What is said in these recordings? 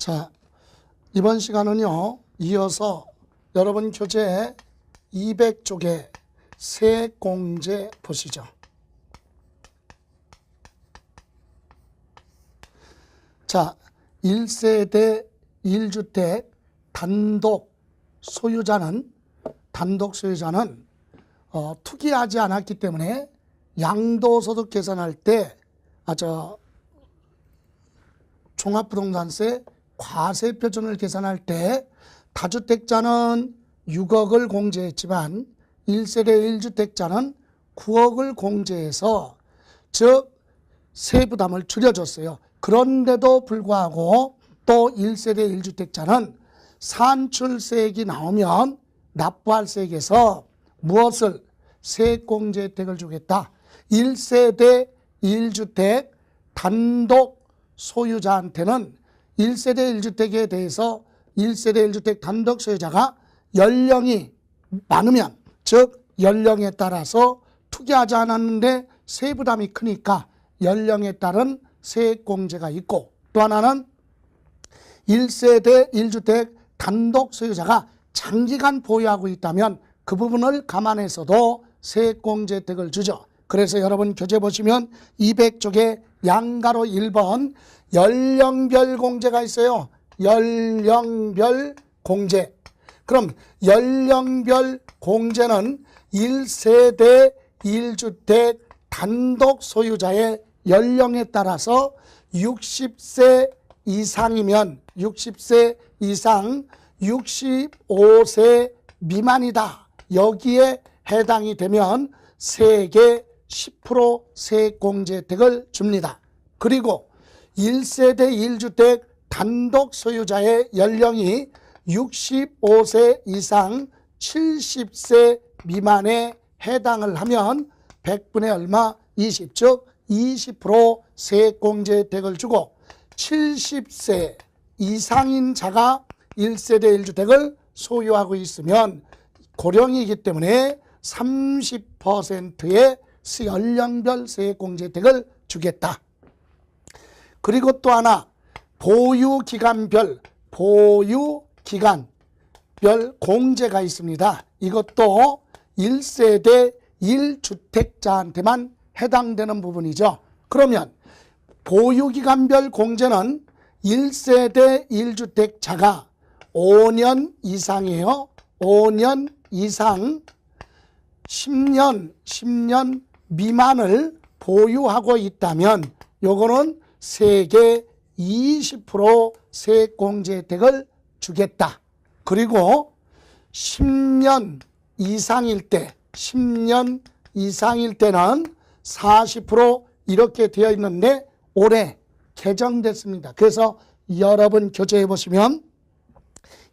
자, 이번 시간은요, 이어서 여러분 교재 200쪽의 세공제 보시죠. 자, 1세대 1주택 단독 소유자는 투기하지 않았기 때문에 양도소득 계산할 때 종합부동산세 과세표준을 계산할 때 다주택자는 6억을 공제했지만 1세대 1주택자는 9억을 공제해서 즉 세부담을 줄여줬어요. 그런데도 불구하고 또 1세대 1주택자는 산출세액이 나오면 납부할 세액에서 무엇을 세공제 혜택을 주겠다. 1세대 1주택 단독 소유자한테는 1세대 1주택에 대해서 1세대 1주택 단독 소유자가 연령이 많으면 즉 연령에 따라서 투기하지 않았는데 세부담이 크니까 연령에 따른 세액공제가 있고, 또 하나는 1세대 1주택 단독 소유자가 장기간 보유하고 있다면 그 부분을 감안해서도 세액공제 혜택을 주죠. 그래서 여러분 교재 보시면 200쪽에 양가로 1번 연령별 공제가 있어요. 연령별 공제. 그럼 연령별 공제는 1세대 1주택 단독 소유자의 연령에 따라서 60세 이상이면 60세 이상 65세 미만이다. 여기에 해당이 되면 세액의 10% 세액공제 혜택을 줍니다. 그리고 1세대 1주택 단독 소유자의 연령이 65세 이상 70세 미만에 해당을 하면 100분의 얼마? 20, 즉 20% 세액공제 혜택을 주고, 70세 이상인 자가 1세대 1주택을 소유하고 있으면 고령이기 때문에 30%의 연령별 세액공제 혜택을 주겠다. 그리고 또 하나 보유기간별 공제가 있습니다. 이것도 1세대 1주택자한테만 해당되는 부분이죠. 그러면 보유기간별 공제는 1세대 1주택자가 5년 이상이에요. 5년 이상 10년 미만을 보유하고 있다면 요거는 세액의 20% 세액공제 혜택을 주겠다. 그리고 10년 이상일 때는 40% 이렇게 되어 있는데 올해 개정됐습니다. 그래서 여러분 교재에 보시면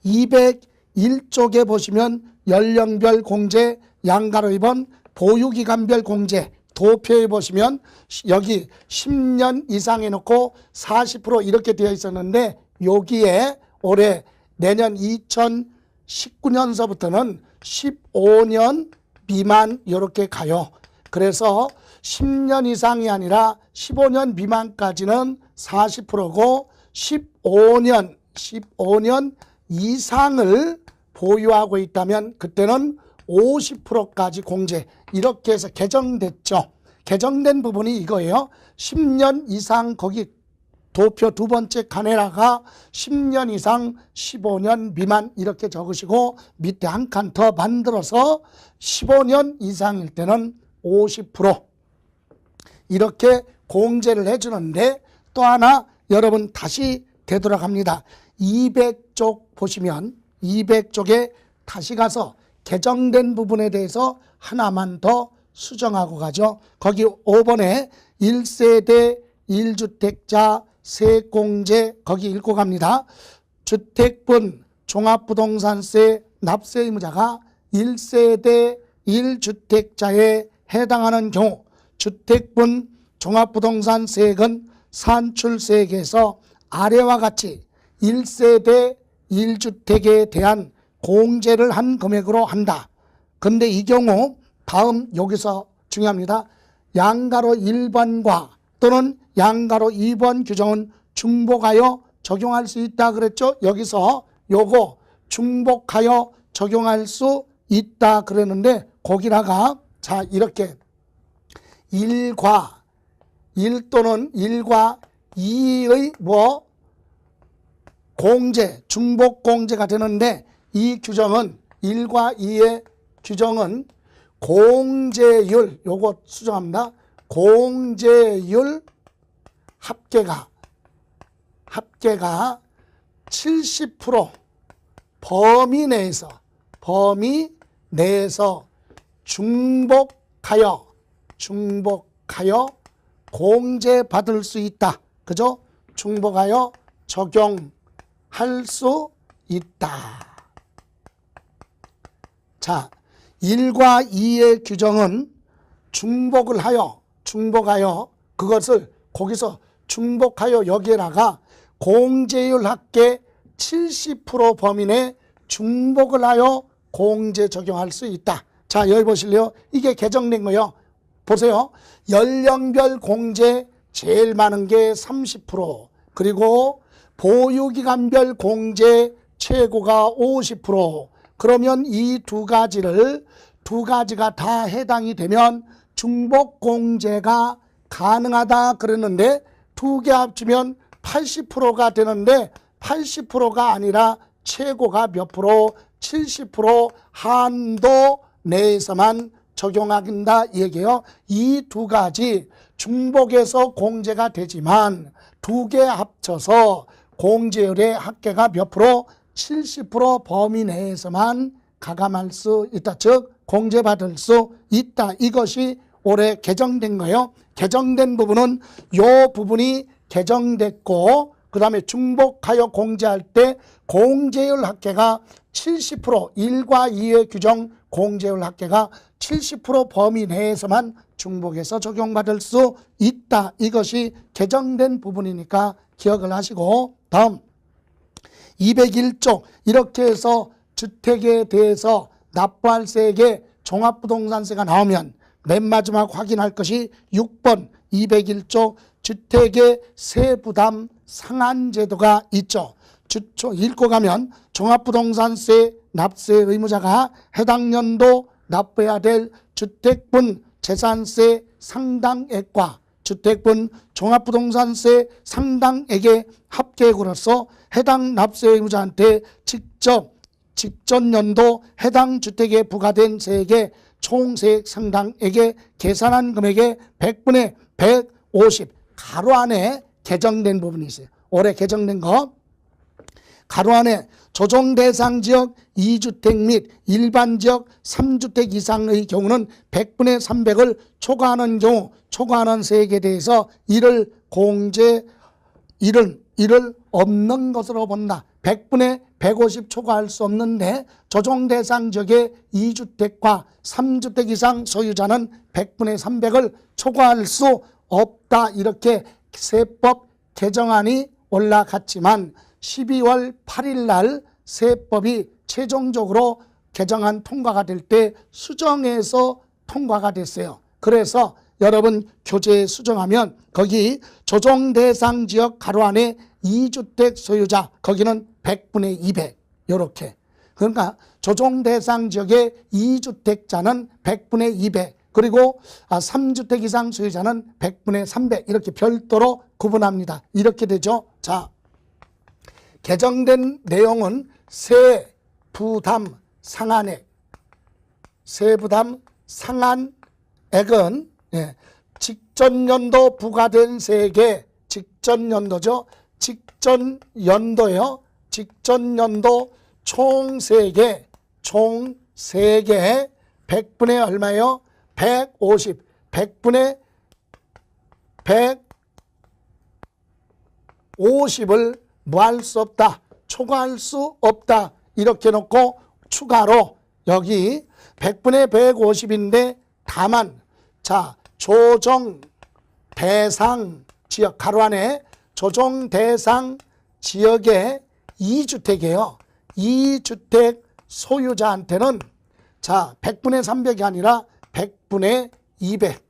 201쪽에 보시면 연령별 공제 양가로 2번 보유기간별 공제 도표에 보시면 여기 10년 이상 해놓고 40% 이렇게 되어 있었는데 여기에 올해 내년 2019년서부터는 15년 미만 이렇게 가요. 그래서 10년 이상이 아니라 15년 미만까지는 40%고 15년 이상을 보유하고 있다면 그때는 50%까지 공제, 이렇게 해서 개정됐죠. 개정된 부분이 이거예요. 10년 이상 거기 도표 두 번째 칸에다가 10년 이상 15년 미만 이렇게 적으시고 밑에 한 칸 더 만들어서 15년 이상일 때는 50% 이렇게 공제를 해주는데, 또 하나 여러분 다시 되돌아갑니다. 200쪽 보시면 200쪽에 다시 가서 개정된 부분에 대해서 하나만 더 수정하고 가죠. 거기 5번에 1세대 1주택자 세공제 거기 읽고 갑니다. 주택분 종합부동산세 납세 의무자가 1세대 1주택자에 해당하는 경우 주택분 종합부동산세액은 산출세액에서 아래와 같이 1세대 1주택에 대한 공제를 한 금액으로 한다. 근데 이 경우 다음 여기서 중요합니다. 양가로 1번과 또는 양가로 2번 규정은 중복하여 적용할 수 있다 그랬죠. 여기서 요거 중복하여 적용할 수 있다 그랬는데 거기다가 자 이렇게 1과 1 또는 1과 2의 뭐 공제, 중복 공제가 되는데 이 규정은 1과 2의 규정은 공제율, 요거 수정합니다. 공제율 합계가 70% 범위 내에서 중복하여 공제받을 수 있다. 그죠? 중복하여 적용할 수 있다. 자, 1과 2의 규정은 중복을 하여 그것을 거기서 중복하여 여기에다가 공제율 합계 70% 범위 내 중복을 하여 공제 적용할 수 있다. 자, 여기 보실래요? 이게 개정된 거예요. 보세요. 연령별 공제 제일 많은 게 30%, 그리고 보유기간별 공제 최고가 50%. 그러면 이 두 가지가 다 해당이 되면 중복 공제가 가능하다 그랬는데 두 개 합치면 80%가 되는데 80%가 아니라 최고가 몇 프로? 70% 한도 내에서만 적용한다 이 얘기예요. 이 두 가지 중복해서 공제가 되지만 두 개 합쳐서 공제율의 합계가 몇 프로? 70% 범위 내에서만 가감할 수 있다. 즉 공제받을 수 있다. 이것이 올해 개정된 거예요. 개정된 부분은 이 부분이 개정됐고 그 다음에 중복하여 공제할 때 공제율 합계가 70% 1과 2의 규정 공제율 합계가 70% 범위 내에서만 중복해서 적용받을 수 있다. 이것이 개정된 부분이니까 기억을 하시고 다음 201조 이렇게 해서 주택에 대해서 납부할세액에 종합부동산세가 나오면 맨 마지막 확인할 것이 6번 201조 주택의 세부담 상한제도가 있죠. 읽고 가면 종합부동산세 납세 의무자가 해당 연도 납부해야 될 주택분 재산세 상당액과 주택분 종합부동산세 상당액의 합계액으로서 해당 납세 의무자한테 직전 연도 해당 주택에 부과된 세액의 총세액 상당액의 계산한 금액의 100분의 150 가로 안에 개정된 부분이 있어요. 올해 개정된 거 가로 안에 조정 대상 지역 2주택 및 일반 지역 3주택 이상의 경우는 100분의 300을 초과하는 경우 초과하는 세액에 대해서 이를 없는 것으로 본다. 100분의 150 초과할 수 없는데 조정 대상 지역의 2주택과 3주택 이상 소유자는 100분의 300을 초과할 수 없다. 이렇게 세법 개정안이 올라갔지만 12월 8일 날 세법이 최종적으로 개정안 통과가 될 때 수정해서 통과가 됐어요. 그래서 여러분 교재에 수정하면 거기 조정 대상 지역 가로 안에 2주택 소유자 거기는 100분의 200 이렇게 그러니까 조정 대상 지역의 2주택자는 100분의 200 그리고 3주택 이상 소유자는 100분의 300 이렇게 별도로 구분합니다. 이렇게 되죠. 자, 개정된 내용은 세부담 상한액 세부담 상한액은 직전 연도 부과된 세액의 직전 연도죠. 직전 연도요. 직전 연도 총세액의 100분의 얼마예요? 150 100분의 150을 뭐 할 수 없다. 초과할 수 없다. 이렇게 놓고 추가로 여기 100분의 150인데 다만 자 조정 대상 지역 가로 안에 조정 대상 지역의 2주택이에요. 2주택 소유자한테는 자 100분의 300이 아니라 100분의 200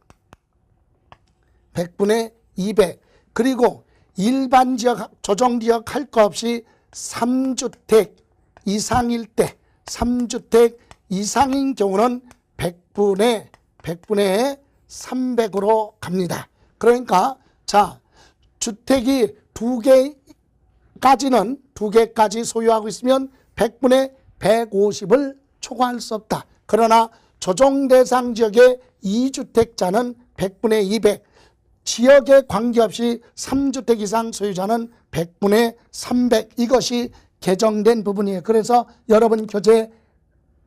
100분의 200 그리고 일반 지역, 조정 지역 할 거 없이 3주택 이상일 때, 3주택 이상인 경우는 100분의 300으로 갑니다. 그러니까 자, 주택이 2개까지 소유하고 있으면 100분의 150을 초과할 수 없다. 그러나 조정 대상 지역의 2주택자는 100분의 200, 지역에 관계없이 3주택 이상 소유자는 100분의 300, 이것이 개정된 부분이에요. 그래서 여러분 교재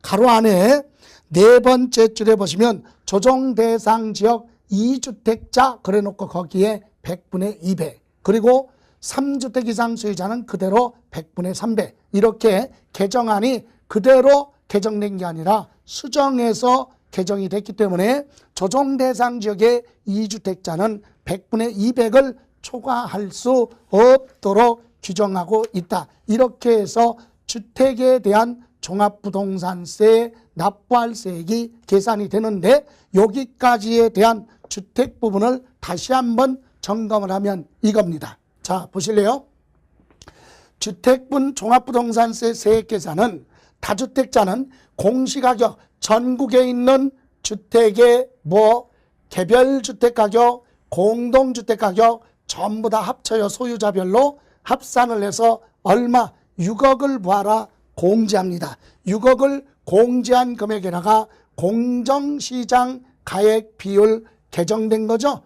가로 안에 네 번째 줄에 보시면 조정 대상 지역 2주택자 그래놓고 거기에 100분의 200, 그리고 3주택 이상 소유자는 그대로 100분의 300, 이렇게 개정안이 그대로 개정된 게 아니라 수정해서 개정이 됐기 때문에 조정 대상 지역의 2주택자는 100분의 200을 초과할 수 없도록 규정하고 있다. 이렇게 해서 주택에 대한 종합부동산세 납부할 세액이 계산이 되는데, 여기까지에 대한 주택 부분을 다시 한번 점검을 하면 이겁니다. 자, 보실래요? 주택분 종합부동산세 세액 계산은 다주택자는 공시가격, 전국에 있는 주택의 개별 주택가격, 공동주택가격 전부 다 합쳐요. 소유자별로 합산을 해서 얼마, 6억을 부하라 공제합니다. 6억을 공제한 금액에다가 공정시장 가액 비율 개정된 거죠.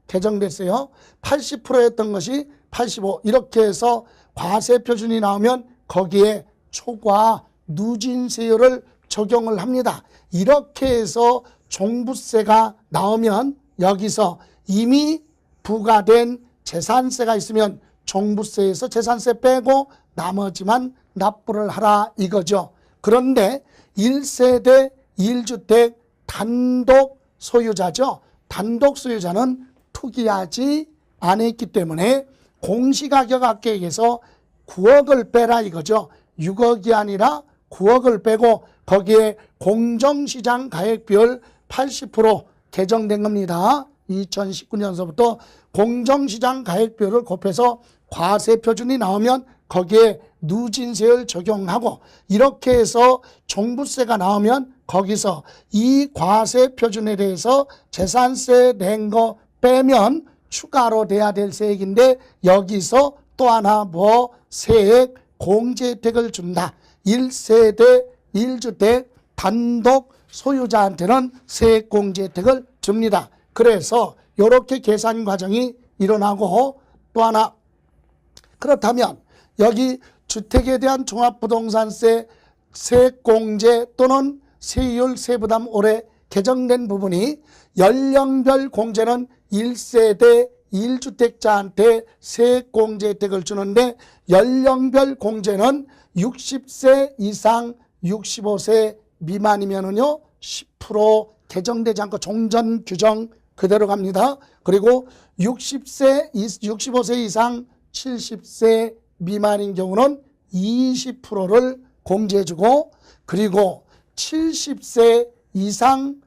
개정됐어요. 80%였던 것이 85, 이렇게 해서 과세 표준이 나오면 거기에 초과 누진세율을 적용을 합니다. 이렇게 해서 종부세가 나오면 여기서 이미 부과된 재산세가 있으면 종부세에서 재산세 빼고 나머지만 납부를 하라 이거죠. 그런데 1세대 1주택 단독 소유자죠. 단독 소유자는 투기하지 않았기 때문에 공시가격 합계액에서 9억을 빼라 이거죠. 6억이 아니라 9억을 빼고 거기에 공정시장 가액비율 80% 개정된 겁니다. 2019년서부터 공정시장 가액비율을 곱해서 과세 표준이 나오면 거기에 누진세를 적용하고, 이렇게 해서 종부세가 나오면 거기서 이 과세 표준에 대해서 재산세 낸 거 빼면 추가로 내야 될 세액인데, 여기서 또 하나 세액 공제 혜택을 준다. 1세대 1주택 단독 소유자한테는 세액 공제 혜택을 줍니다. 그래서 이렇게 계산 과정이 일어나고, 또 하나, 그렇다면 여기 주택에 대한 종합부동산세 세액 공제 또는 세율 세부담 올해 개정된 부분이 연령별 공제는 1세대 1주택자한테 세액 공제 혜택을 주는데, 연령별 공제는 60세 이상 65세 미만이면은요 10% 개정되지 않고 종전 규정 그대로 갑니다. 그리고 65세 이상 70세 미만인 경우는 20%를 공제해주고, 그리고 70세 이상인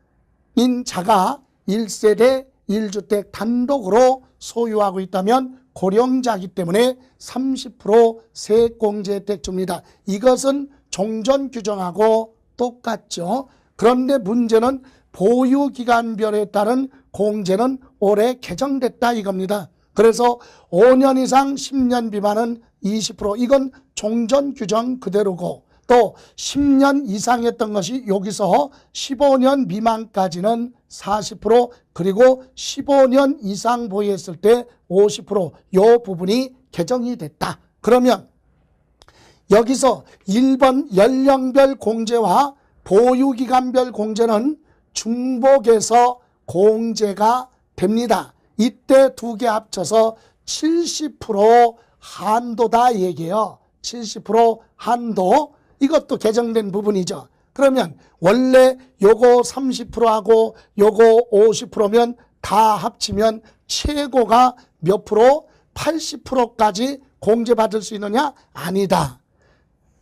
자가 1세대 1주택 단독으로 소유하고 있다면 고령자이기 때문에 30% 세액 공제 혜택 줍니다. 이것은 종전 규정하고 똑같죠. 그런데 문제는 보유기간별에 따른 공제는 올해 개정됐다 이겁니다. 그래서 5년 이상 10년 미만은 20%, 이건 종전 규정 그대로고, 또 10년 이상이었던 것이 여기서 15년 미만까지는 40%, 그리고 15년 이상 보유했을 때 50%, 이 부분이 개정이 됐다. 그러면 여기서 1번 연령별 공제와 보유기간별 공제는 중복해서 공제가 됩니다. 이때 두 개 합쳐서 70% 한도다 얘기예요. 70% 한도, 이것도 개정된 부분이죠. 그러면 원래 요거 30%하고 요거 50%면 다 합치면 최고가 몇 프로? 80%까지 공제받을 수 있느냐? 아니다.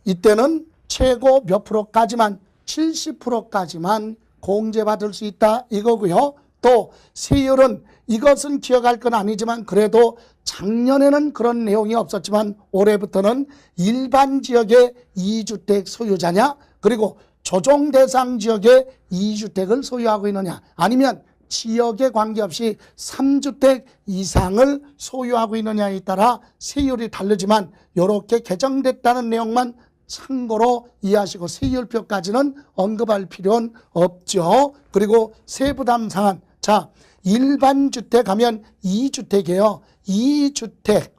이때는 최고 몇 프로까지만, 70%까지만 공제받을 수 있다 이거고요. 또 세율은 이것은 기억할 건 아니지만 그래도 작년에는 그런 내용이 없었지만 올해부터는 일반 지역의 2주택 소유자냐 그리고 조정 대상 지역의 2주택을 소유하고 있느냐 아니면 지역에 관계없이 3주택 이상을 소유하고 있느냐에 따라 세율이 다르지만 이렇게 개정됐다는 내용만 참고로 이해하시고 세율표까지는 언급할 필요는 없죠. 그리고 세부담 상한 자 일반 주택 하면 2주택이에요. 2주택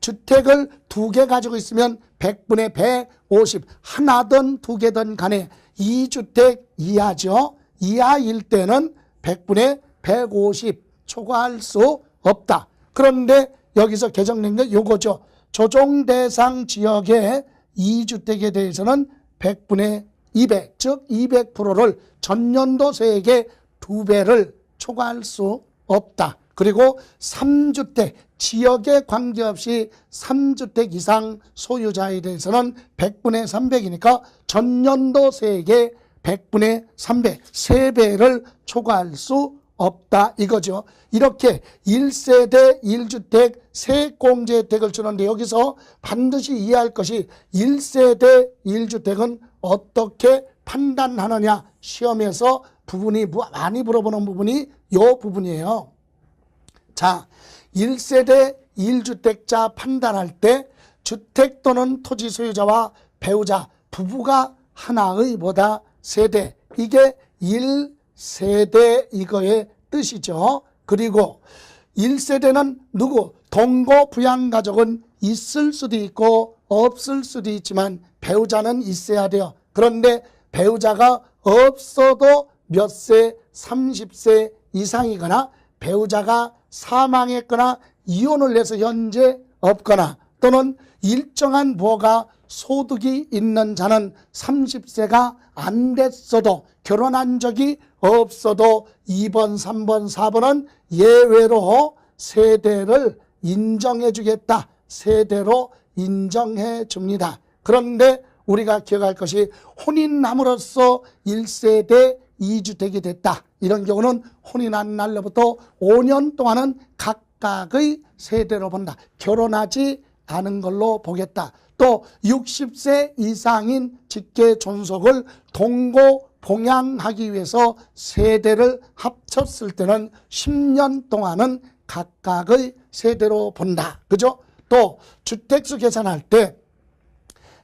주택을 2개 가지고 있으면 100분의 150 하나든 2개든 간에 2주택 이하죠. 이하일 때는 100분의 150 초과할 수 없다. 그런데 여기서 개정된 게 요거죠. 조정 대상 지역의 2주택에 대해서는 100분의 200, 즉 200%를 전년도 세액의 2배를 초과할 수 없다. 그리고 3주택, 지역에 관계없이 3주택 이상 소유자에 대해서는 100분의 300이니까 전년도 세액의 100분의 300, 3배를 초과할 수 없다 이거죠. 이렇게 1세대 1주택 세액공제 혜택을 주는데 여기서 반드시 이해할 것이 1세대 1주택은 어떻게 판단하느냐 시험에서 부분이 많이 물어보는 부분이 이 부분이에요. 자, 1세대 1주택자 판단할 때 주택 또는 토지 소유자와 배우자 부부가 하나의 뭐다 세대 이게 1세대 이거의 뜻이죠. 그리고 1세대는 누구? 동거 부양가족은 있을 수도 있고 없을 수도 있지만 배우자는 있어야 돼요. 그런데 배우자가 없어도 몇 세? 30세 이상이거나 배우자가 사망했거나 이혼을 해서 현재 없거나 또는 일정한 부호가 소득이 있는 자는 30세가 안 됐어도 결혼한 적이 없어도 2번, 3번, 4번은 예외로 세대를 인정해 주겠다. 세대로 인정해 줍니다. 그런데 우리가 기억할 것이 혼인함으로써 1세대 2주택이 됐다. 이런 경우는 혼인한 날로부터 5년 동안은 각각의 세대로 본다. 결혼하지 않은 걸로 보겠다. 또 60세 이상인 직계 존속을 동거 봉양하기 위해서 세대를 합쳤을 때는 10년 동안은 각각의 세대로 본다. 그죠? 또 주택수 계산할 때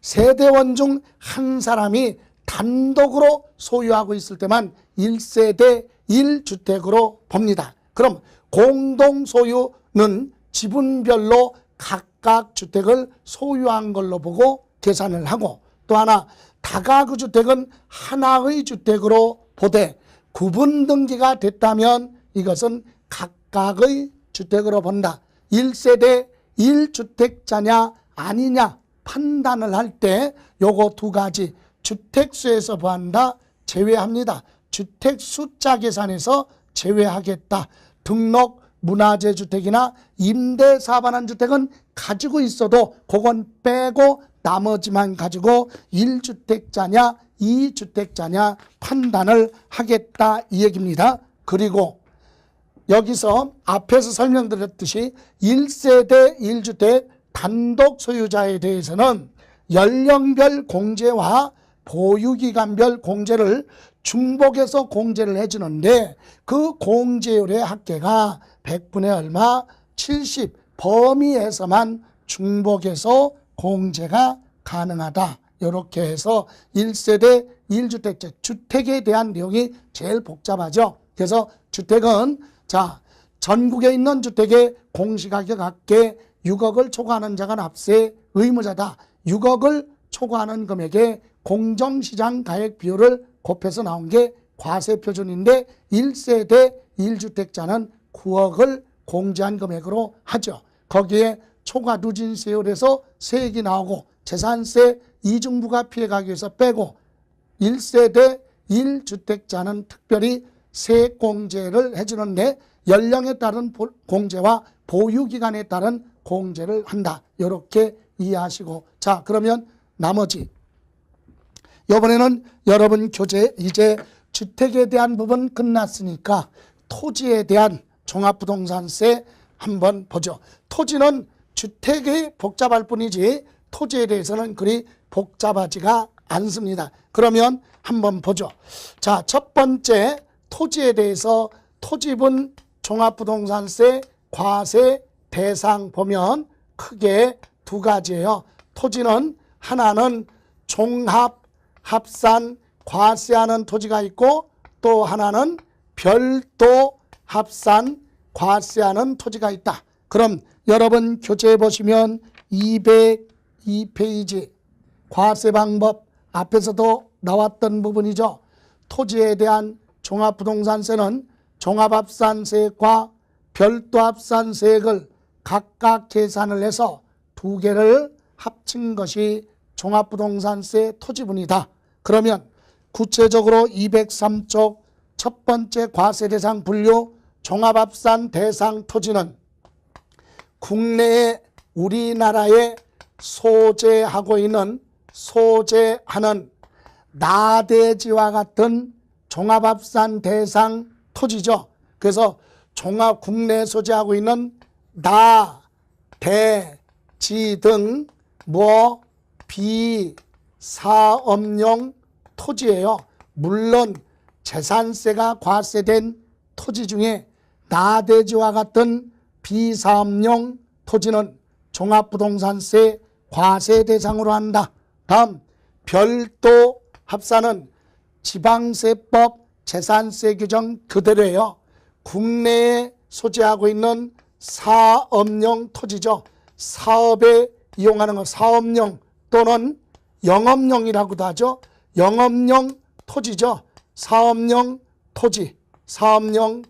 세대원 중 한 사람이 단독으로 소유하고 있을 때만 1세대 1주택으로 봅니다. 그럼 공동소유는 지분별로 각각 주택을 소유한 걸로 보고 계산을 하고 또 하나 다가구 주택은 하나의 주택으로 보되 구분 등기가 됐다면 이것은 각각의 주택으로 본다. 1세대 1주택자냐 아니냐 판단을 할 때 요거 두 가지 주택수에서 보한다 제외합니다. 주택 숫자 계산에서 제외하겠다. 등록 문화재 주택이나 임대 사반한 주택은 가지고 있어도 그건 빼고 나머지만 가지고 1주택자냐 2주택자냐 판단을 하겠다 이 얘기입니다. 그리고 여기서 앞에서 설명드렸듯이 1세대 1주택 단독 소유자에 대해서는 연령별 공제와 보유기간별 공제를 중복해서 공제를 해주는데 그 공제율의 합계가 100분의 얼마 70 범위에서만 중복해서 공제가 가능하다. 이렇게 해서 1세대 1주택자 주택에 대한 내용이 제일 복잡하죠. 그래서 주택은 자 전국에 있는 주택의 공시가격 합계 6억을 초과하는 자가 납세 의무자다. 6억을 초과하는 금액에 공정시장 가액 비율을 곱해서 나온 게 과세표준인데 1세대 1주택자는 9억을 공제한 금액으로 하죠. 거기에 초과 누진세율에서 세액이 나오고 재산세 이중부가 피해가기 위해서 빼고 1세대 1주택자는 특별히 세액공제를 해주는데 연령에 따른 공제와 보유기간에 따른 공제를 한다. 이렇게 이해하시고 자 그러면 나머지 이번에는 여러분 교재 이제 주택에 대한 부분 끝났으니까 토지에 대한 종합부동산세 한번 보죠. 토지는 주택이 복잡할 뿐이지 토지에 대해서는 그리 복잡하지가 않습니다. 그러면 한번 보죠. 자, 첫 번째 토지에 대해서 토지분 종합부동산세 과세 대상 보면 크게 두 가지예요. 토지는 하나는 종합, 합산, 과세하는 토지가 있고 또 하나는 별도, 합산, 과세하는 토지가 있다. 그럼 여러분 교재에 보시면 202페이지 과세 방법 앞에서도 나왔던 부분이죠. 토지에 대한 종합부동산세는 종합합산세액과 별도합산세액을 각각 계산을 해서 두 개를 합친 것이 종합부동산세 토지분이다. 그러면 구체적으로 203쪽 첫 번째 과세 대상 분류 종합합산 대상 토지는 국내에 우리나라에 소재하는 나대지와 같은 종합합산 대상 토지죠. 그래서 국내에 소재하고 있는 나, 대, 지 등 비사업용 토지예요. 물론 재산세가 과세된 토지 중에 나대지와 같은 비사업용 토지는 종합부동산세 과세 대상으로 한다. 다음 별도 합산은 지방세법 재산세 규정 그대로예요. 국내에 소재하고 있는 사업용 토지죠. 사업에 이용하는 것, 사업용 또는 영업용이라고도 하죠. 영업용 토지죠. 사업용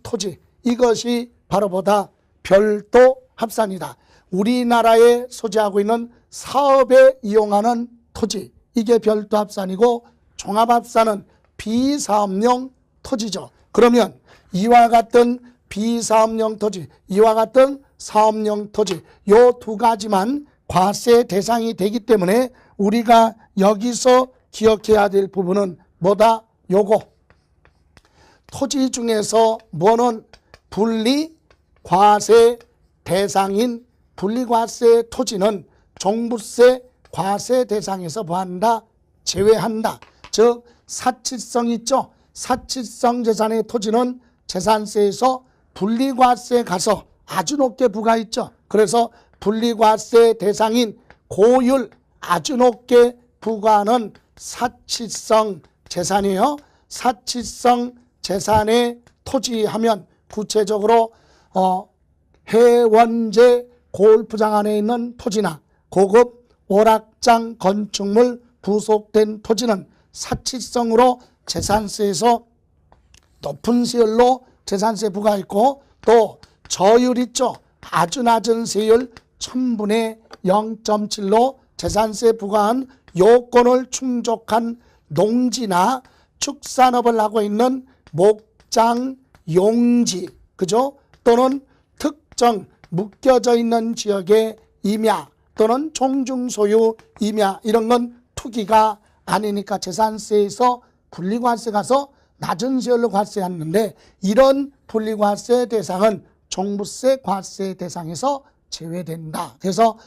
토지. 이것이 바로 보다 별도 합산이다. 우리나라에 소재하고 있는 사업에 이용하는 토지, 이게 별도 합산이고 종합합산은 비사업용 토지죠. 그러면 이와 같은 비사업용 토지, 이와 같은 사업용 토지, 요 두 가지만 과세 대상이 되기 때문에 우리가 여기서 기억해야 될 부분은 뭐다? 요거. 토지 중에서 뭐는 분리과세 대상인 분리과세 토지는 종부세 과세 대상에서 뭐한다? 제외한다. 즉 사치성 있죠. 사치성 재산의 토지는 재산세에서 분리과세 가서 아주 높게 부과했죠. 그래서 분리과세 대상인 고율 아주 높게 부과하는 사치성 재산이에요. 사치성 재산의 토지 하면 구체적으로 해원제 골프장 안에 있는 토지나 고급 오락장 건축물 부속된 토지는 사치성으로 재산세에서 높은 세율로 재산세 부과했고 또 저율 있죠. 아주 낮은 세율 1000분의 0.7로 재산세 부과한 요건을 충족한 농지나 축산업을 하고 있는 목장, 용지, 그죠? 또는 특정 묶여져 있는 지역의 임야 또는 종중소유 임야 이런 건 투기가 아니니까 재산세에서 분리과세 가서 낮은 세율로 과세하는데 이런 분리과세 대상은 종부세 과세 대상에서 제외된다. 그래서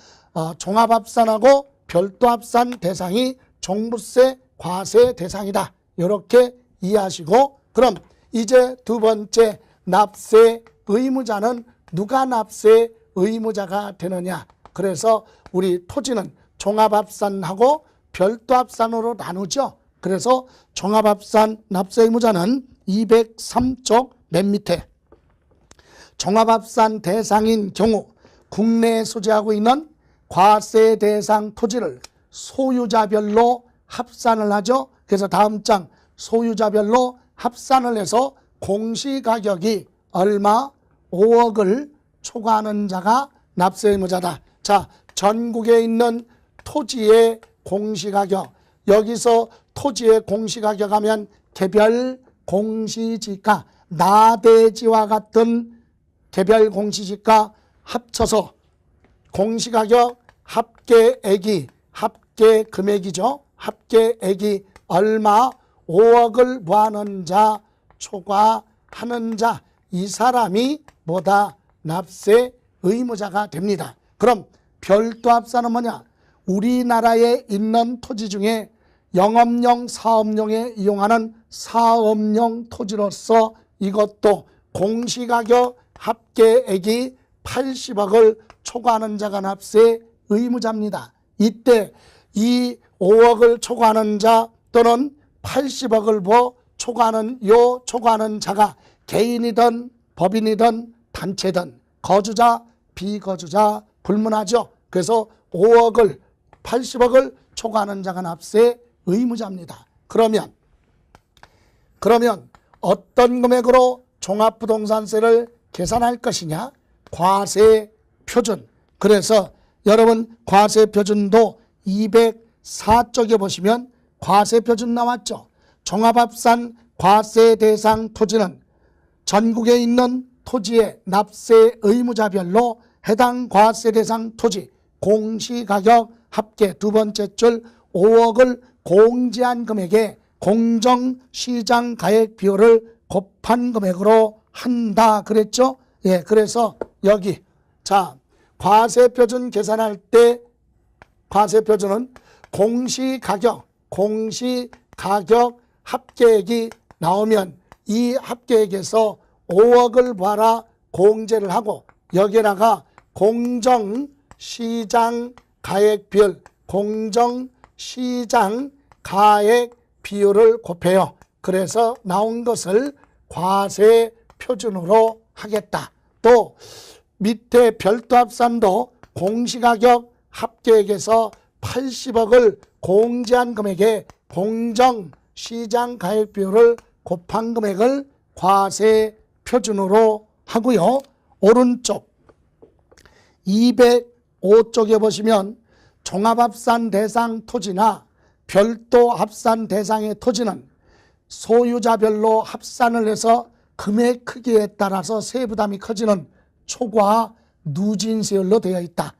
종합합산하고 별도합산 대상이 종부세 과세 대상이다. 이렇게 이해하시고 그럼 이제 두 번째 납세 의무자는 누가 납세 의무자가 되느냐. 그래서 우리 토지는 종합합산하고 별도합산으로 나누죠. 그래서 종합합산 납세 의무자는 203쪽 맨 밑에 종합합산 대상인 경우 국내에 소재하고 있는 과세 대상 토지를 소유자별로 합산을 하죠. 그래서 다음 장 소유자별로 합산을 해서 공시가격이 얼마 5억을 초과하는 자가 납세 의무자다. 자, 전국에 있는 토지의 공시가격, 여기서 토지의 공시가격 하면 개별 공시지가, 나대지와 같은 개별 공시지가 합쳐서 공시가격 합계액이 합계금액이죠. 합계액이 얼마 5억을 부하는 자, 초과하는 자, 이 사람이 뭐다? 납세 의무자가 됩니다. 그럼 별도합산은 뭐냐? 우리나라에 있는 토지 중에 영업용, 사업용에 이용하는 사업용 토지로서 이것도 공시가격 합계액이 80억을 초과하는 자가 납세 의무자입니다. 이때 이 5억을 초과하는 자 또는 80억을 초과하는 초과하는 자가 개인이든 법인이든 단체든 거주자, 비거주자 불문하죠. 그래서 5억을 80억을 초과하는 자가 납세 의무자입니다. 그러면 어떤 금액으로 종합부동산세를 계산할 것이냐? 과세표준. 그래서 여러분 과세표준도 204쪽에 보시면 과세표준 나왔죠. 종합합산 과세 대상 토지는 전국에 있는 토지의 납세 의무자별로 해당 과세 대상 토지 공시가격 합계 두 번째 줄 5억을 공제한 금액에 공정시장 가액 비율을 곱한 금액으로 한다 그랬죠. 예, 그래서 여기 자 과세표준 계산할 때 과세표준은 공시가격 합계액이 나오면 이 합계액에서 5억을 봐라 공제를 하고 여기다가 공정시장 가액 비율을 곱해요. 그래서 나온 것을 과세표준으로 하겠다. 또 밑에 별도합산도 공시가격 합계액에서 80억을 공제한 금액에 공정시장 가액 비율을 곱한 금액을 과세표준으로 하고요. 오른쪽 205쪽에 보시면 종합합산 대상 토지나 별도 합산 대상의 토지는 소유자별로 합산을 해서 금액 크기에 따라서 세부담이 커지는 초과 누진세율로 되어 있다.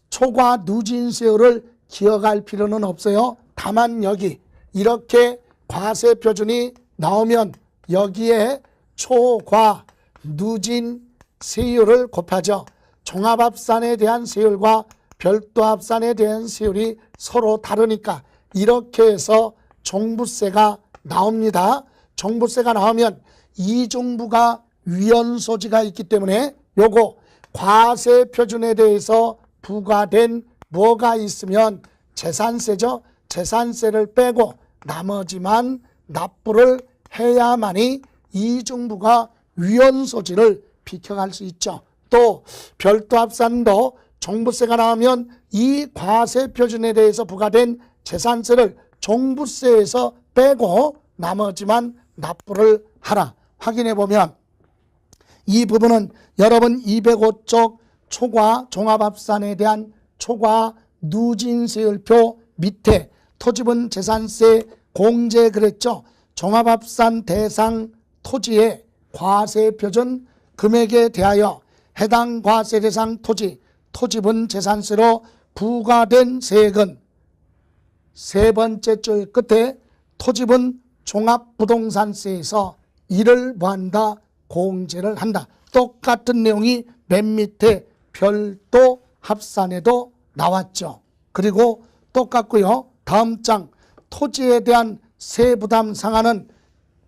초과 누진세율을 기억할 필요는 없어요. 다만 여기 이렇게 과세표준이 나오면 여기에 초과 누진세율을 곱하죠. 종합합산에 대한 세율과 별도합산에 대한 세율이 서로 다르니까 이렇게 해서 종부세가 나옵니다. 종부세가 나오면 이중부가 위헌소지가 있기 때문에 요거 과세표준에 대해서 부과된 뭐가 있으면 재산세죠. 재산세를 빼고 나머지만 납부를 해야만이 이중부가 위헌소지를 비켜갈 수 있죠. 또 별도합산도 종부세가 나오면 이 과세표준에 대해서 부과된 재산세를 종부세에서 빼고 나머지만 납부를 하라. 확인해 보면 이 부분은 여러분 205쪽 초과 종합합산에 대한 초과 누진세율표 밑에 토지분 재산세 공제 그랬죠. 종합합산 대상 토지의 과세표준 금액에 대하여 해당 과세 대상 토지분 재산세로 부과된 세액은 세 번째 줄 끝에 토지분 종합부동산세에서 이를 뭐한다? 공제를 한다. 똑같은 내용이 맨 밑에 별도 합산에도 나왔죠. 그리고 똑같고요. 다음 장 토지에 대한 세부담 상한은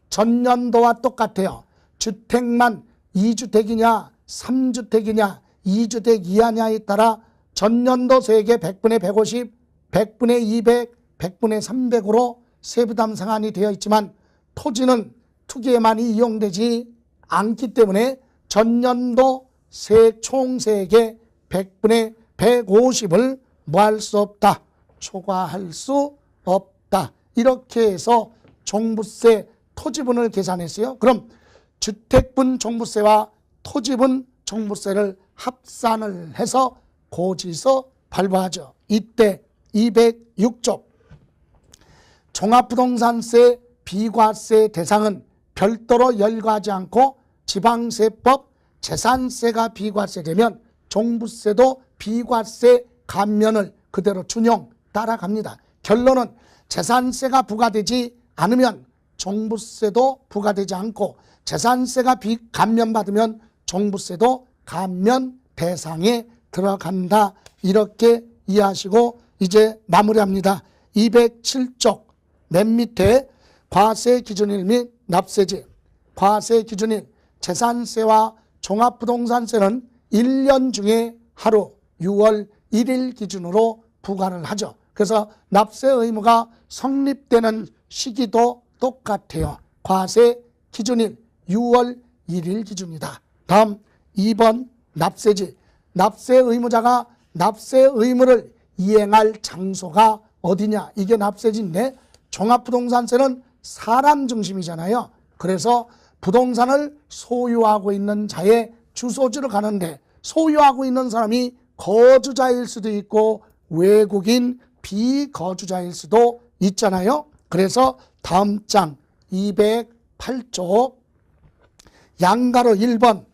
전년도와 똑같아요. 주택만 2주택이냐 3주택이냐 2주택 이하냐에 따라 전년도 세액의 100분의 150, 100분의 200, 100분의 300으로 세부담 상한이 되어 있지만 토지는 투기에만 이용되지 않기 때문에 전년도 세액 총세액의 100분의 150을 뭐 할 수 없다. 초과할 수 없다. 이렇게 해서 종부세 토지분을 계산했어요. 그럼 주택분 종부세와 토지분 종부세를 합산을 해서 고지서 발부하죠. 이때 206조 종합부동산세 비과세 대상은 별도로 열거하지 않고 지방세법 재산세가 비과세되면 종부세도 비과세 감면을 그대로 준용 따라갑니다. 결론은 재산세가 부과되지 않으면 종부세도 부과되지 않고 재산세가 감면받으면 종부세도 감면 대상에 들어간다. 이렇게 이해하시고 이제 마무리합니다. 207쪽 맨 밑에 과세 기준일 및 납세지. 과세 기준일 재산세와 종합부동산세는 1년 중에 하루 6월 1일 기준으로 부과를 하죠. 그래서 납세 의무가 성립되는 시기도 똑같아요. 과세 기준일 6월 1일 기준이다. 다음 2번 납세지. 납세 의무자가 납세 의무를 이행할 장소가 어디냐. 이게 납세지인데 종합부동산세는 사람 중심이잖아요. 그래서 부동산을 소유하고 있는 자의 주소지로 가는데 소유하고 있는 사람이 거주자일 수도 있고 외국인 비거주자일 수도 있잖아요. 그래서 다음 장 208쪽 양가로 1번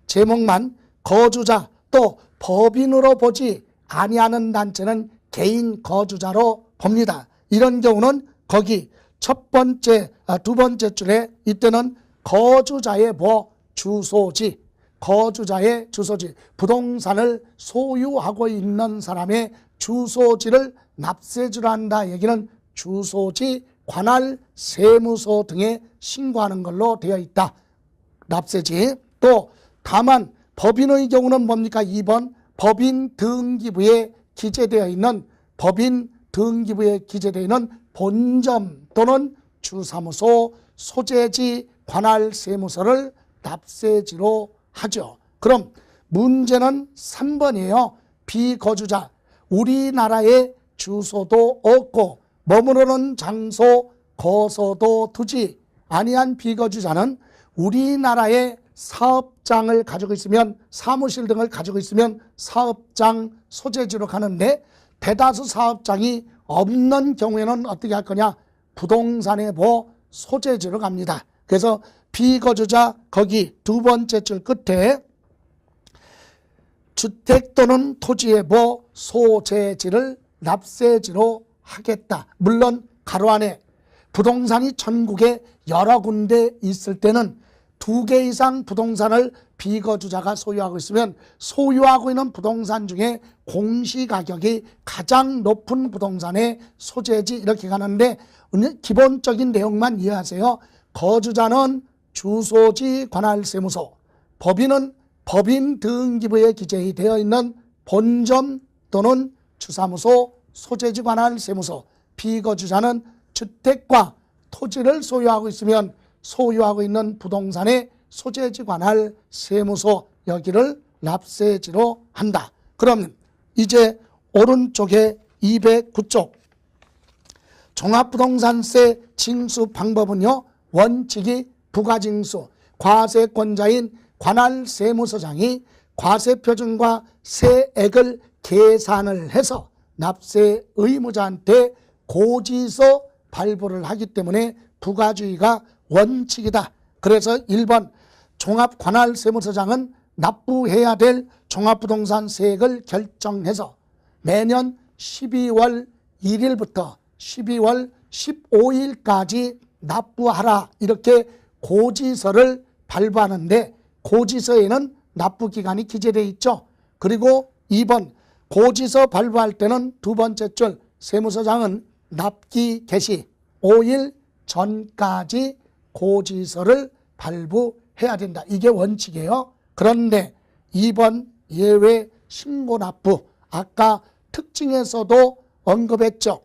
제목만 거주자 또 법인으로 보지 아니하는 단체는 개인 거주자로 봅니다. 이런 경우는 거기 두 번째 줄에 이때는 거주자의 주소지, 거주자의 주소지, 부동산을 소유하고 있는 사람의 주소지를 납세지로 한다. 얘기는 주소지, 관할, 세무서 등에 신고하는 걸로 되어 있다. 납세지. 또 다만 법인의 경우는 뭡니까? 2번 법인 등기부에 기재되어 있는 본점 또는 주사무소, 소재지, 관할 세무서를 납세지로 하죠. 그럼 문제는 3번이에요. 비거주자, 우리나라에 주소도 없고 머무르는 장소, 거소도 두지 아니한 비거주자는 우리나라에 사업장을 가지고 있으면 사무실 등을 가지고 있으면 사업장 소재지로 가는데 대다수 사업장이 없는 경우에는 어떻게 할 거냐? 부동산의 소재지로 갑니다. 그래서 비거주자 거기 두 번째 줄 끝에 주택 또는 토지의 소재지를 납세지로 하겠다. 물론 가로 안에 부동산이 전국에 여러 군데 있을 때는 2개 이상 부동산을 비거주자가 소유하고 있으면 소유하고 있는 부동산 중에 공시가격이 가장 높은 부동산의 소재지 이렇게 가는데 기본적인 내용만 이해하세요. 거주자는 주소지 관할세무서, 법인은 법인 등기부에 기재되어 있는 본점 또는 주사무소, 소재지 관할세무서, 비거주자는 주택과 토지를 소유하고 있으면 소유하고 있는 부동산의 소재지 관할 세무서 여기를 납세지로 한다. 그럼 이제 오른쪽에 209쪽 종합부동산세 징수 방법은요. 원칙이 부가징수, 과세권자인 관할세무서장이 과세표준과 세액을 계산을 해서 납세 의무자한테 고지서 발부를 하기 때문에 부가주의가 원칙이다. 그래서 1번 종합관할세무서장은 납부해야 될 종합부동산 세액을 결정해서 매년 12월 1일부터 12월 15일까지 납부하라 이렇게 고지서를 발부하는데 고지서에는 납부기간이 기재되어 있죠. 그리고 2번 고지서 발부할 때는 두 번째 줄 세무서장은 납기 개시 5일 전까지 고지서를 발부해야 된다. 이게 원칙이에요. 그런데 2번 예외 신고납부 아까 특징에서도 언급했죠.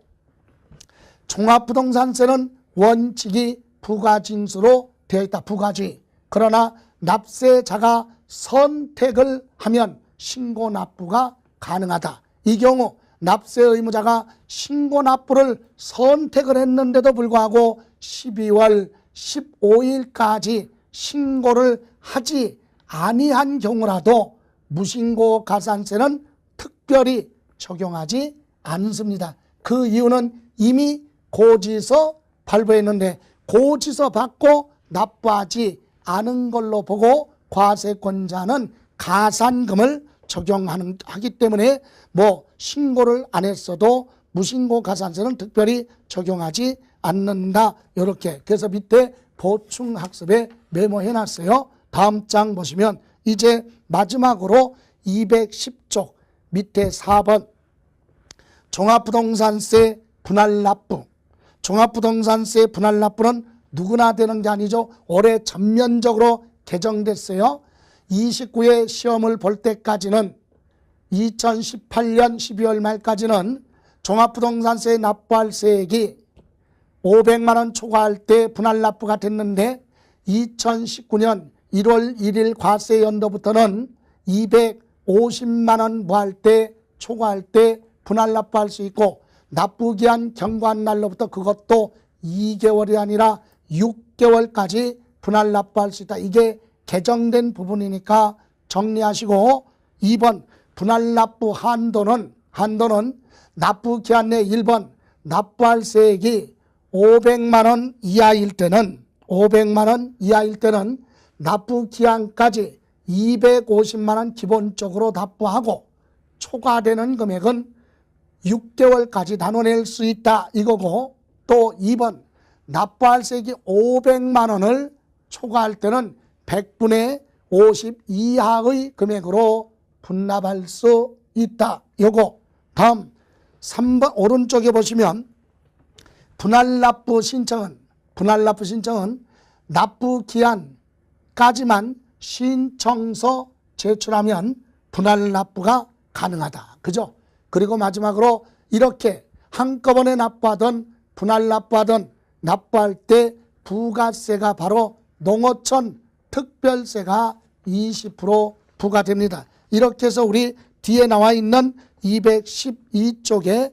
종합부동산세는 원칙이 부가징수로 되어 있다. 부가주의. 그러나 납세자가 선택을 하면 신고납부가 가능하다. 이 경우 납세 의무자가 신고납부를 선택을 했는데도 불구하고 12월 15일까지 신고를 하지 아니한 경우라도 무신고 가산세는 특별히 적용하지 않습니다. 그 이유는 이미 고지서 발부했는데 고지서 받고 납부하지 않은 걸로 보고 과세권자는 가산금을 적용하기 때문에 신고를 안 했어도 무신고 가산세는 특별히 적용하지 않는다. 이렇게. 그래서 밑에 보충학습에 메모해 놨어요. 다음 장 보시면 이제 마지막으로 210쪽 밑에 4번 종합부동산세 분할납부. 종합부동산세 분할납부는 누구나 되는 게 아니죠. 올해 전면적으로 개정됐어요. 29회 시험을 볼 때까지는 2018년 12월 말까지는 종합부동산세 납부할 세액이 500만 원 초과할 때 분할납부가 됐는데 2019년 1월 1일 과세 연도부터는 250만 원 무할 때 초과할 때 분할납부할 수 있고 납부기한 경과한 날로부터 그것도 2개월이 아니라 6개월까지 분할납부할 수 있다. 이게 개정된 부분이니까 정리하시고 2번 분할납부 한도는 납부기한 내 1번 납부할 세액이 500만 원 이하일 때는 납부기한까지 250만 원 기본적으로 납부하고 초과되는 금액은 6개월까지 나눠낼 수 있다 이거고, 또 2번 납부할 세액이 500만 원을 초과할 때는 100분의 50 이하의 금액으로 분납할 수 있다 요거. 다음 3번 오른쪽에 보시면 분할납부 신청은 납부기한까지만 신청서 제출하면 분할납부가 가능하다. 그죠? 그리고 마지막으로 이렇게 한꺼번에 납부하던 분할납부하던 납부할 때 부가세가 바로 농어촌 특별세가 20% 부과됩니다. 이렇게 해서 우리 뒤에 나와 있는 212쪽에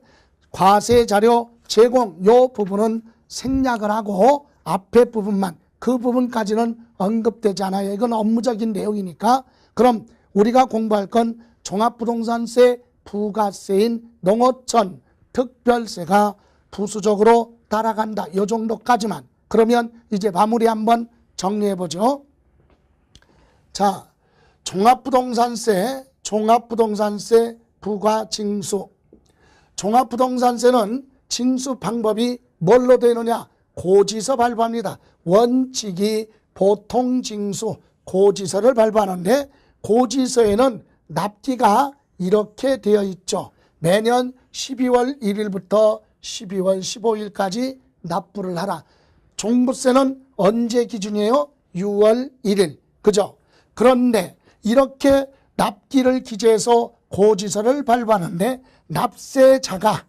과세 자료 제공 요 부분은 생략을 하고 앞에 부분만, 그 부분까지는 언급되지 않아요. 이건 업무적인 내용이니까. 그럼 우리가 공부할 건 종합부동산세 부가세인 농어촌 특별세가 부수적으로 따라간다. 이 정도까지만. 그러면 이제 마무리 한번 정리해 보죠. 자, 종합부동산세 부과징수. 종합부동산세는 징수 방법이 뭘로 되느냐? 고지서 발부합니다. 원칙이 보통징수 고지서를 발부하는데 고지서에는 납기가 이렇게 되어 있죠. 매년 12월 1일부터 12월 15일까지 납부를 하라. 종부세는 언제 기준이에요? 6월 1일. 그죠? 그런데 이렇게 납기를 기재해서 고지서를 발부하는데 납세자가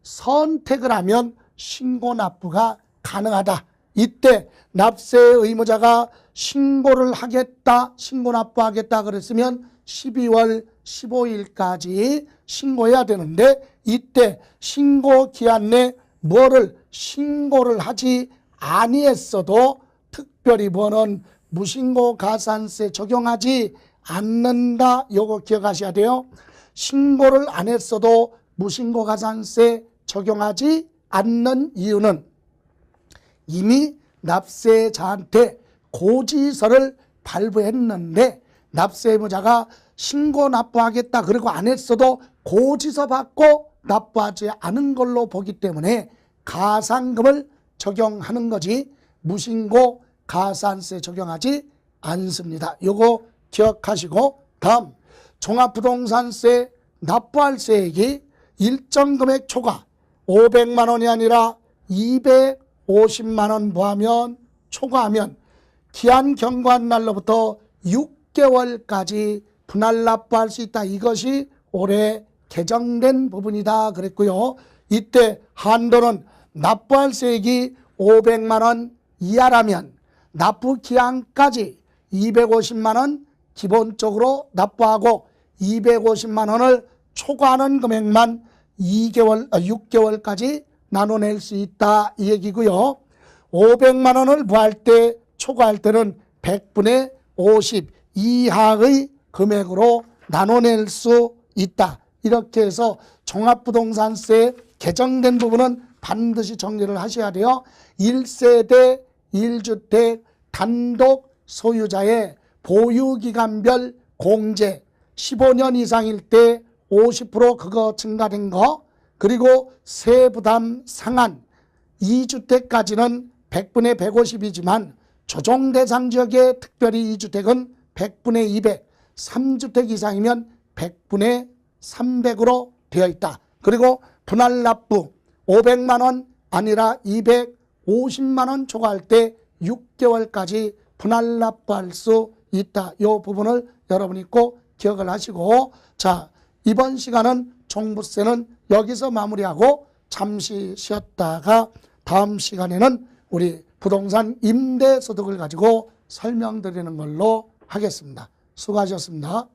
선택을 하면 신고 납부가 가능하다. 이때 납세 의무자가 신고를 하겠다, 신고 납부하겠다 그랬으면 12월 15일까지 신고해야 되는데 이때 신고 기한 내 뭐를 신고를 하지 아니했어도 특별히 뭐는 무신고 가산세 적용하지 않는다. 요거 기억하셔야 돼요. 신고를 안 했어도 무신고 가산세 적용하지 않는 이유는 이미 납세자한테 고지서를 발부했는데 납세의무자가 신고 납부하겠다 그러고 안 했어도 고지서 받고 납부하지 않은 걸로 보기 때문에 가산금을 적용하는 거지 무신고 가산세 적용하지 않습니다. 요거 기억하시고 다음 종합부동산세 납부할 세액이 일정 금액 초과 500만 원이 아니라 250만 원 부하면 초과하면 기한 경과한 날로부터 6개월까지 분할 납부할 수 있다. 이것이 올해 개정된 부분이다 그랬고요. 이때 한도는 납부할 세액이 500만 원 이하라면 납부 기한까지 250만 원 기본적으로 납부하고 250만 원을 초과하는 금액만 6개월까지 나눠낼 수 있다 이 얘기고요. 500만 원을 부할 때 초과할 때는 100분의 50 이하의 금액으로 나눠낼 수 있다. 이렇게 해서 종합부동산세 개정된 부분은 반드시 정리를 하셔야 돼요. 1세대 1주택 단독 소유자의 보유기간별 공제 15년 이상일 때 50% 그거 증가된 거, 그리고 세부담 상한 2주택까지는 100분의 150이지만 조정 대상 지역의 특별히 2주택은 100분의 200, 3주택 이상이면 100분의 300으로 되어 있다. 그리고 분할 납부 500만 원 아니라 250만 원 초과할 때 6개월까지 분할 납부할 수 있다. 이 부분을 여러분이 꼭 기억을 하시고, 자, 이번 시간은 종부세는 여기서 마무리하고 잠시 쉬었다가 다음 시간에는 우리 부동산 임대소득을 가지고 설명드리는 걸로 하겠습니다. 수고하셨습니다.